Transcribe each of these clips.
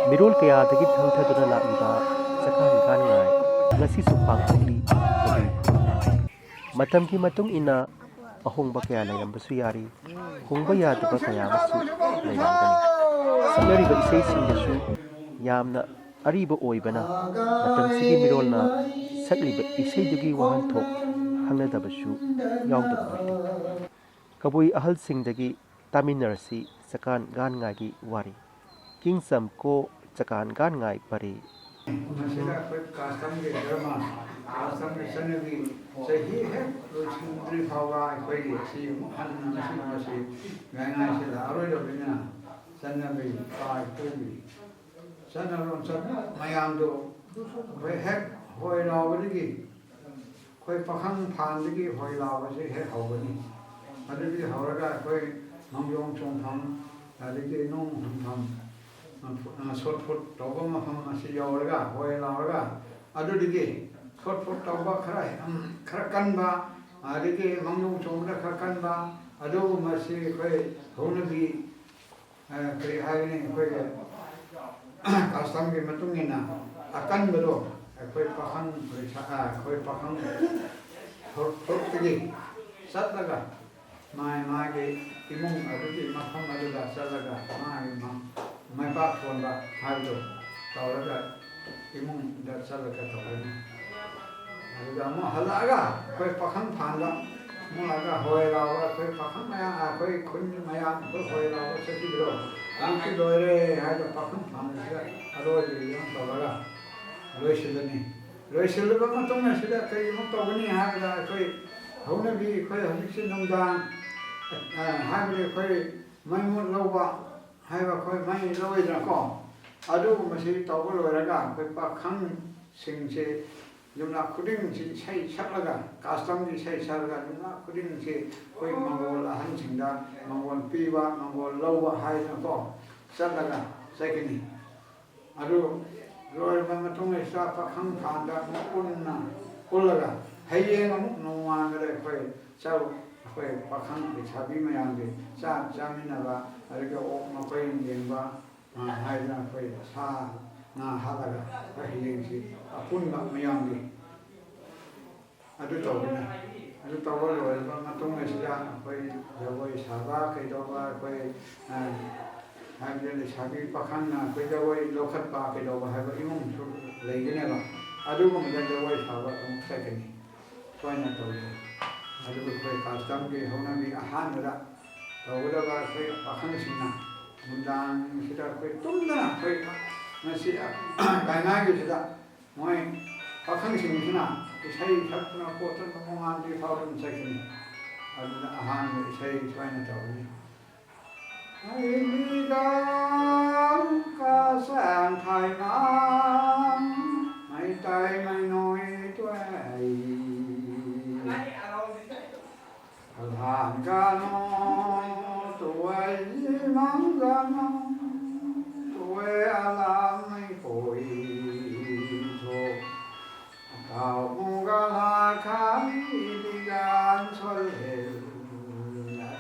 ꯃꯤꯔꯣꯜ ꯀꯌꯥꯗꯒꯤ ꯊꯪꯊꯗꯨꯅ ꯂꯥꯛꯂꯤꯕ ꯆꯥꯛꯍꯥꯟ ꯒꯥꯟꯉꯥꯏ ꯉꯁꯤꯁꯨ ꯄꯥꯡꯊꯣꯛꯂꯤ ꯀꯕꯨꯏ ꯈꯨꯟꯅꯥꯏ꯫ ꯃꯇꯝꯒꯤ ꯃꯇꯨꯡ ꯏꯟꯅ ꯑꯍꯣꯡꯕ ꯀꯌꯥ ꯂꯩꯔꯝꯕꯁꯨ ꯌꯥꯔꯤ, ꯍꯣꯡꯕ ꯌꯥꯗꯕ ꯀꯌꯥ ꯑꯃꯁꯨ ꯂꯩꯔꯝꯒꯅꯤ꯫ ꯁꯛꯅꯔꯤꯕ ꯏꯁꯩꯁꯤꯡꯗꯁꯨ ꯌꯥꯝꯅ ꯑꯔꯤꯕ ꯑꯣꯏꯕꯅ ꯃꯇꯝꯁꯤꯒꯤ ꯃꯤꯔꯣꯜꯅ ꯁꯛꯂꯤꯕ ꯏꯁꯩꯗꯨꯒꯤ ꯋꯥꯍꯟꯊꯣꯛ ꯈꯪꯅꯗꯕꯁꯨ ꯌꯥꯎꯗꯕ ꯅꯠꯇꯦ꯫ ꯀꯕꯨꯏ ꯑꯍꯜꯁꯤꯡꯗꯒꯤ ꯇꯥꯃꯤꯟꯅꯔꯁꯤ ꯆꯥꯛꯍꯥꯟ ꯒꯥꯟꯉꯥꯏꯒꯤ ꯋꯥꯔꯤ꯫ ꯀꯤꯡꯆꯝ ꯀꯣ ꯆꯥꯛꯍꯥꯟ ꯒꯥꯟꯉꯥꯏ ꯄꯔꯦ꯫ ꯃꯁꯤꯗ ꯑꯩꯈꯣꯏ ꯀꯥꯁꯇꯝꯒꯤ ꯙꯔꯃ, ꯀꯥꯁꯇꯝꯒꯤ ꯆꯠꯅꯕꯤ ꯆꯍꯤ ꯍꯦꯛ ꯂꯣꯏꯁꯤꯟꯗ꯭ꯔꯤ ꯐꯥꯎꯕ ꯑꯩꯈꯣꯏꯒꯤ ꯁꯤ ꯑꯃꯨꯛ ꯍꯟꯅ ꯃꯁꯤ ꯒꯥꯟꯉꯥꯏꯁꯤ ꯂꯥꯛꯑꯔꯣꯏꯗꯕꯅꯤꯅ ꯆꯠꯅꯕꯤ ꯏꯄꯥ ꯏꯄꯨꯒꯤ ꯆꯠꯅꯔꯣꯟ ꯃꯌꯥꯝꯗꯣ ꯑꯩꯈꯣꯏ ꯍꯦꯛ ꯍꯣꯏ ꯂꯥꯎꯕꯗꯒꯤ ꯑꯩꯈꯣই ꯄꯥꯈꯪ ꯐꯥꯟꯗꯒꯤ ꯍꯣꯏ ꯂꯥꯎꯕꯁꯤ ꯍꯦꯛ ꯍꯧꯒꯅꯤ꯫ ꯑꯗꯨꯗꯒꯤ ꯍꯧꯔꯒ ꯑꯩꯈꯣꯏ ꯃꯥꯡꯒꯣꯜ ꯆꯣꯡꯐꯝ ꯑꯗꯒꯤ ꯅꯨꯡ ꯍꯨꯟꯐꯝ ꯁꯣꯠ ꯐꯨꯠ ꯇꯧꯕ ꯃꯐꯝ ꯑꯁꯤ ꯌꯧꯔꯒ ꯍꯣꯏ ꯂꯥꯎꯔꯒ ꯑꯗꯨꯗꯒꯤ ꯁꯣꯠ ꯐꯨꯠ ꯇꯧꯕ ꯈꯔ ꯀꯟꯕ ꯑꯗꯒꯤ ꯃꯥꯡꯒꯣꯜ ꯆꯣꯡꯕꯗ ꯈꯔ ꯀꯟꯕ ꯑꯗꯨꯒꯨꯝꯕꯁꯤ ꯑꯩꯈꯣꯏ ꯍꯧꯅꯕꯤ ꯀꯔꯤ ꯍꯥꯏꯒꯅꯤ ꯑꯩꯈꯣꯏꯒꯤ ꯀꯥꯁꯇꯝꯒꯤ ꯃꯇꯨꯡ ꯏꯟꯅ ꯑꯀꯟꯕꯗꯣ ꯑꯩꯈꯣꯏ ꯄꯥꯈꯪ ꯐꯨꯔꯨꯞꯇꯒꯤ ꯆꯠꯂꯒ ꯃꯥꯒꯤ ꯏꯃꯨꯡ ꯑꯗꯨꯒꯤ ꯃꯐꯝ ꯑꯗꯨꯗ ꯆꯠꯂꯒ ꯃꯥꯒꯤ ꯃꯥꯏꯄꯥꯛ ꯊꯣꯟꯕ ꯍꯥꯏꯕꯗꯣ ꯇꯧꯔꯒ ꯏꯃꯨꯡꯗ ꯆꯠꯂꯒ ꯇꯧꯒꯅꯤ꯫ ꯑꯗꯨꯒ ꯑꯃꯨꯛ ꯍꯜꯂꯛꯑꯒ ꯑꯩꯈꯣꯏ ꯄꯥꯈꯪ ꯐꯥꯟꯕ ꯑꯃꯨꯛ ꯂꯥꯛꯑꯒ ꯍꯣꯏ ꯂꯥꯎꯕ ꯑꯩꯈꯣꯏ ꯄꯥꯈꯪ ꯃꯌꯥꯝ ꯑꯩꯈꯣꯏ ꯈꯨꯟ ꯃꯌꯥꯝ ꯑꯩꯈꯣꯏ ꯍꯣꯏ ꯂꯥꯎꯕ ꯆꯠꯈꯤꯕꯗꯣ ꯑꯗꯨꯁꯨ ꯂꯣꯏꯔꯦ ꯍꯥꯏꯕ ꯄꯥꯈꯪ ꯐꯥꯟꯕꯁꯤꯗ ꯑꯔꯣꯏꯕ ꯇꯧꯔꯒ ꯂꯣꯏꯁꯤꯜꯂꯅꯤ꯫ ꯂꯣꯏꯁꯤꯜꯂꯕ ꯃꯇꯨꯡ ꯑꯁꯤꯗ ꯀꯔꯤꯃꯨꯛ ꯇꯧꯒꯅꯤ ꯍꯥꯏꯕꯗ ꯑꯩꯈꯣꯏ ꯍꯧꯅꯕꯤ ꯑꯩꯈꯣই ꯍꯧꯖꯤꯛꯁꯤ ꯅꯨꯡꯗꯥꯡ ꯍꯥꯏꯕꯗꯤ ꯑꯩꯈꯣꯏ ꯃꯩ ꯃꯨꯠ ꯂꯧꯕ ꯍꯥꯏꯕ ꯑꯩꯈꯣꯏ ꯃꯩ ꯂꯧꯏꯗꯅꯀꯣ ꯑꯗꯨꯒꯨꯝꯕꯁꯤ ꯇꯧꯕ ꯂꯣꯏꯔꯒ ꯑꯩꯈꯣꯏ ꯄꯥꯈꯪꯁꯤꯡꯁꯤ ꯌꯨꯝꯅꯥꯛ ꯈꯨꯗꯤꯡꯁꯤ ꯏꯁꯩ ꯁꯛꯂꯒ ꯀꯥꯁꯇꯝꯒꯤ ꯏꯁꯩ ꯁꯛꯂꯒ ꯌꯨꯝꯅꯥꯛ ꯈꯨꯗꯤꯡꯁꯤ ꯑꯩꯈꯣꯏ ꯃꯪꯒꯣꯜ ꯑꯍꯟꯁꯤꯡꯗ ꯃꯪꯒꯣꯜ ꯄꯤꯕ ꯃꯪꯒꯣꯜ ꯂꯧꯕ ꯍꯥꯏꯗꯅꯀꯣ ꯆꯠꯂꯒ ꯆꯠꯀꯅꯤ꯫ ꯑꯗꯨ ꯂꯣꯏꯔꯕ ꯃꯇꯨꯡ ꯑꯁꯤꯗ ꯄꯥꯈꯪ ꯐꯥꯟꯗ ꯑꯃꯨꯛ ꯄꯨꯜꯂꯒ ꯍꯌꯦꯡ ꯑꯃꯨꯛ ꯅꯣꯡꯉꯥꯟꯕꯗ ꯑꯩꯈꯣই ꯄꯥꯈꯪ ꯂꯩꯁꯥꯕꯤ ꯃꯌꯥꯝꯒꯤ ꯆꯥꯛ ꯆꯥꯃꯤꯟꯅꯕ ꯑꯗꯨꯒ ꯑꯣꯛ ꯃꯄꯩ ꯌꯦꯡꯕ ꯍꯥꯏꯗꯅ ꯑꯩꯈꯣꯏ ꯁꯥ ꯉꯥ ꯍꯥꯠꯂꯒ ꯑꯩꯈꯣꯏ ꯍꯌꯦꯡꯁꯤ ꯑꯄꯨꯟꯕ ꯃꯌꯥꯝꯒꯤ ꯑꯗꯨ ꯇꯧꯒꯅꯤ꯫ ꯑꯗꯨ ꯇꯧꯕ ꯂꯣꯏꯔꯕ ꯃꯇꯨꯡ ꯑꯁꯤꯗ ꯑꯩꯈꯣꯏ ꯖꯒꯣꯏ ꯁꯥꯕ ꯀꯩꯗꯧꯕ ꯑꯩꯈꯣꯏ ꯍꯥꯏꯕꯗꯤ ꯂꯩꯁꯥꯕꯤ ꯄꯥꯈꯪꯅ ꯑꯩꯈꯣꯏ ꯖꯒꯣꯏ ꯂꯧꯈꯠꯄ ꯀꯩꯗꯧꯕ ꯍꯥꯏꯕ ꯏꯃꯨꯡꯁꯨ ꯂꯩꯒꯅꯦꯕ ꯑꯗꯨꯒꯨꯝꯕꯗ ꯖꯒꯣꯏ ꯁꯥꯕ ꯑꯃꯨꯛ ꯆꯠꯀꯅꯤ꯫ ꯁꯨꯃꯥꯏꯅ ꯇꯧꯋꯤ꯫ ꯑꯗꯨꯒ ꯑꯩꯈꯣꯏ ꯀꯥꯁꯇꯝꯒꯤ ꯍꯧꯅꯕꯤ ꯑꯍꯥꯟꯕꯗ ꯇꯧꯒꯗꯕ ꯑꯩꯈꯣꯏ ꯄꯥꯈꯪꯁꯤꯡꯅ ꯅꯨꯡꯗꯥꯡꯁꯤꯗ ꯑꯩꯈꯣꯏ ꯇꯨꯝꯗꯅ ꯑꯩꯈꯣꯏ ꯉꯁꯤ ꯒꯥꯟꯉꯥꯏꯒꯤꯁꯤꯗ ꯃꯣꯏ ꯄꯥꯈꯪꯁꯤꯡꯁꯤꯅ ꯏꯁꯩ ꯁꯛꯇꯨꯅ ꯈꯣꯠꯇꯨꯅ ꯅꯣꯡꯉꯥꯟꯗ꯭ꯔꯤ ꯐꯥꯎꯕ ꯑꯗꯨꯝ ꯆꯠꯀꯅꯤ꯫ ꯑꯗꯨꯗ ꯑꯍꯥꯟꯕ ꯏꯁꯩ ꯁꯨꯃꯥꯏꯅ ꯇꯧꯒꯅꯤ꯫ ꯍꯩꯕꯤꯒꯝ ꯀꯥꯁꯥꯡ ꯊꯥꯏꯅꯥꯡ ꯃꯩꯇꯩ ꯃꯩꯅꯣꯏ ꯇꯣꯏ ꯀꯜꯍꯥꯟ ꯒꯥꯅꯣ ꯇꯣꯏ ꯃꯪꯒꯅꯣ ꯇꯣꯏ ꯑꯂꯥꯝ ꯃꯩꯈꯣꯏ ꯊꯣ ꯀꯥꯎꯃꯨꯒꯂꯥ ꯈꯥꯃꯤ ꯂꯤꯒꯥꯟ ꯁꯣꯜꯍꯦꯜ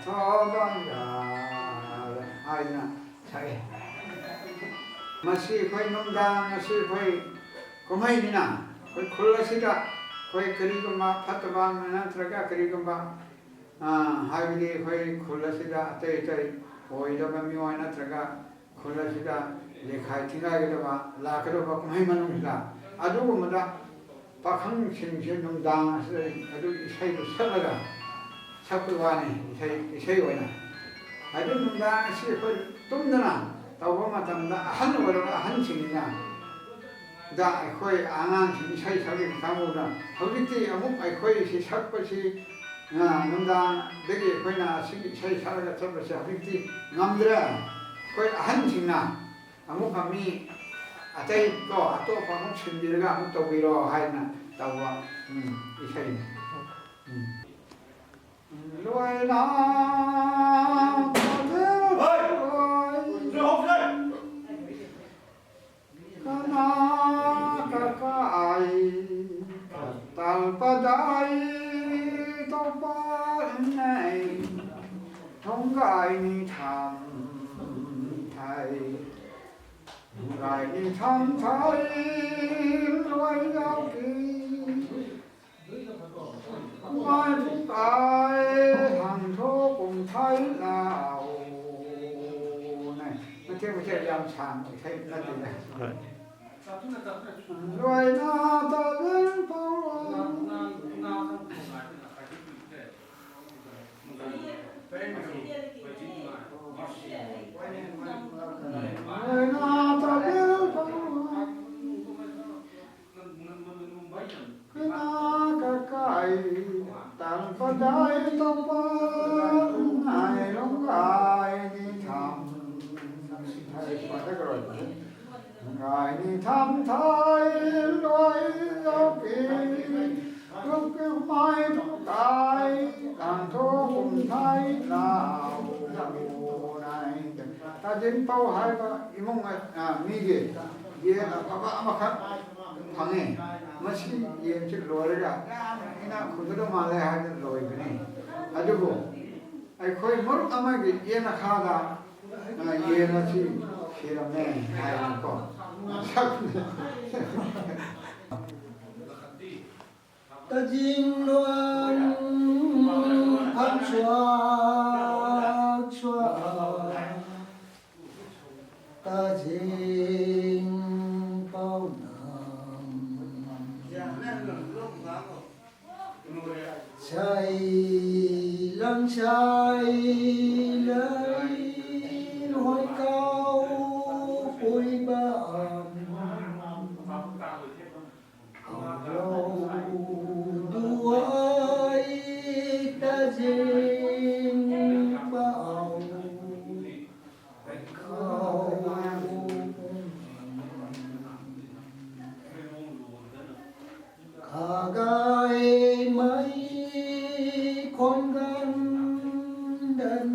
ꯊꯣꯕꯪꯒꯥꯜ ꯍꯥꯏꯅ ꯁꯛꯏ꯫ ꯃꯁꯤ ꯑꯩꯈꯣꯏ ꯅꯨꯡꯗꯥꯡ ꯉꯁꯤ ꯑꯩꯈꯣꯏ ꯀꯨꯝꯍꯩꯅꯤꯅ ꯑꯩꯈꯣꯏ ꯈꯨꯜ ꯑꯁꯤꯗ ꯑꯩꯈꯣꯏ ꯀꯔꯤꯒꯨꯝꯕ ꯐꯠꯇꯕ ꯅꯠꯇ꯭ꯔꯒ ꯀꯔꯤꯒꯨꯝꯕ ꯍꯥꯏꯕꯗꯤ ꯑꯩꯈꯣꯏ ꯈꯨꯜ ꯑꯁꯤꯗ ꯑꯇꯩ ꯑꯣꯏꯗꯕ ꯃꯤꯑꯣꯏ ꯅꯠꯇ꯭ꯔꯒ ꯈꯨꯜ ꯑꯁꯤꯗ ꯂꯩꯈꯥꯏ ꯊꯤꯡꯒꯥꯏꯒꯗꯕ ꯂꯥꯛꯀꯗꯕ ꯀꯨꯝꯍꯩ ꯃꯅꯨꯡꯁꯤꯗ ꯑꯗꯨꯒꯨꯝꯕꯗ ꯄꯥꯈꯪꯁꯤꯡꯁꯤ ꯅꯨꯡꯗꯥꯡ ꯑꯁꯤꯗ ꯑꯗꯨ ꯏꯁꯩꯗꯨ ꯁꯛꯂꯒ ꯁꯛꯄ ꯋꯥꯅꯤ ꯏꯁꯩ ꯑꯣꯏꯅ꯫ ꯑꯗꯨ ꯅꯨꯡꯗꯥꯡ ꯑꯁꯤ ꯑꯩꯈꯣꯏ ꯇꯨꯝꯗꯅ ꯇꯧꯕ ꯃꯇꯝꯗ ꯑꯍꯜ ꯑꯣꯏꯔꯕ ꯑꯍꯟꯁꯤꯡꯅ ꯑꯩꯈꯣꯏ ꯑꯉꯥꯡꯁꯤꯡ ꯏꯁꯩ ꯁꯛꯂꯤꯕ ꯀꯥꯡꯕꯨꯅ ꯍꯧꯖꯤꯛꯇꯤ ꯑꯃꯨꯛ ꯑꯩꯈꯣꯏꯁꯤ ꯁꯛꯄꯁꯤ ꯅꯨꯡꯗꯥꯡꯗꯒꯤ ꯑꯩꯈꯣꯏꯅ ꯑꯁꯤꯒꯤ ꯏꯁꯩ ꯁꯛꯂꯒ ꯆꯠꯄꯁꯦ ꯍꯧꯖꯤꯛꯇꯤ ꯉꯝꯗ꯭ꯔꯦ꯫ ꯑꯩꯈꯣꯏ ꯑꯍꯟꯁꯤꯡꯅ ꯑꯃꯨꯛꯀ ꯃꯤ ꯑꯇꯩꯀꯣ ꯑꯇꯣꯞꯄ ꯑꯃꯨꯛ ꯁꯤꯟꯕꯤꯔꯒ ꯑꯃꯨꯛ ꯇꯧꯕꯤꯔꯣ ꯍꯥꯏꯅ ꯇꯧꯕ ꯏꯁꯩꯅꯤ꯫ ꯂꯣꯏꯅ kana kakai talpadai topanai thonggai ni tham thai ngài đi thăm thái loài giao kỳ mai phúc tài hàng thô cùng thái lào này nó chơi làm sàn thấy nó gì này loài na ta đến bao loài na ta đến bao cái tặng con trái tông bắn ngày lúc ai đi thăm thầy mà thế rồi ngài đi thăm thái loài giao kỳ lúc cái mai lúc tài càng thô cùng thái lào này ta đến bao hai ba imong mi gì ye là ba mà khác 방에 마치 예측 로레가 이나 그거도 말해 하는 로이네 아주고 아이 거의 뭘 아마게 예나 카다 예나치 시라네 하는 거 ta jing loan phan xóa xóa ta jing bao chạy lăng chạy lấy lối cao bụi bặm lâu đuôi ta dính bao khâu khả gai mấy con gan đơn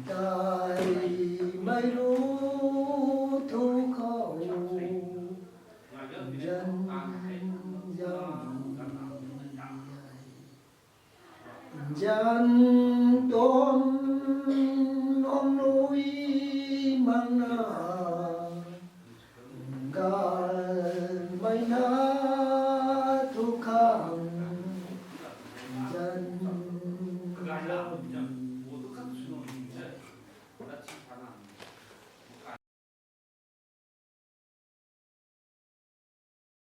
tay mấy lũ thu khẩu dân dân tôm ông núi mang gà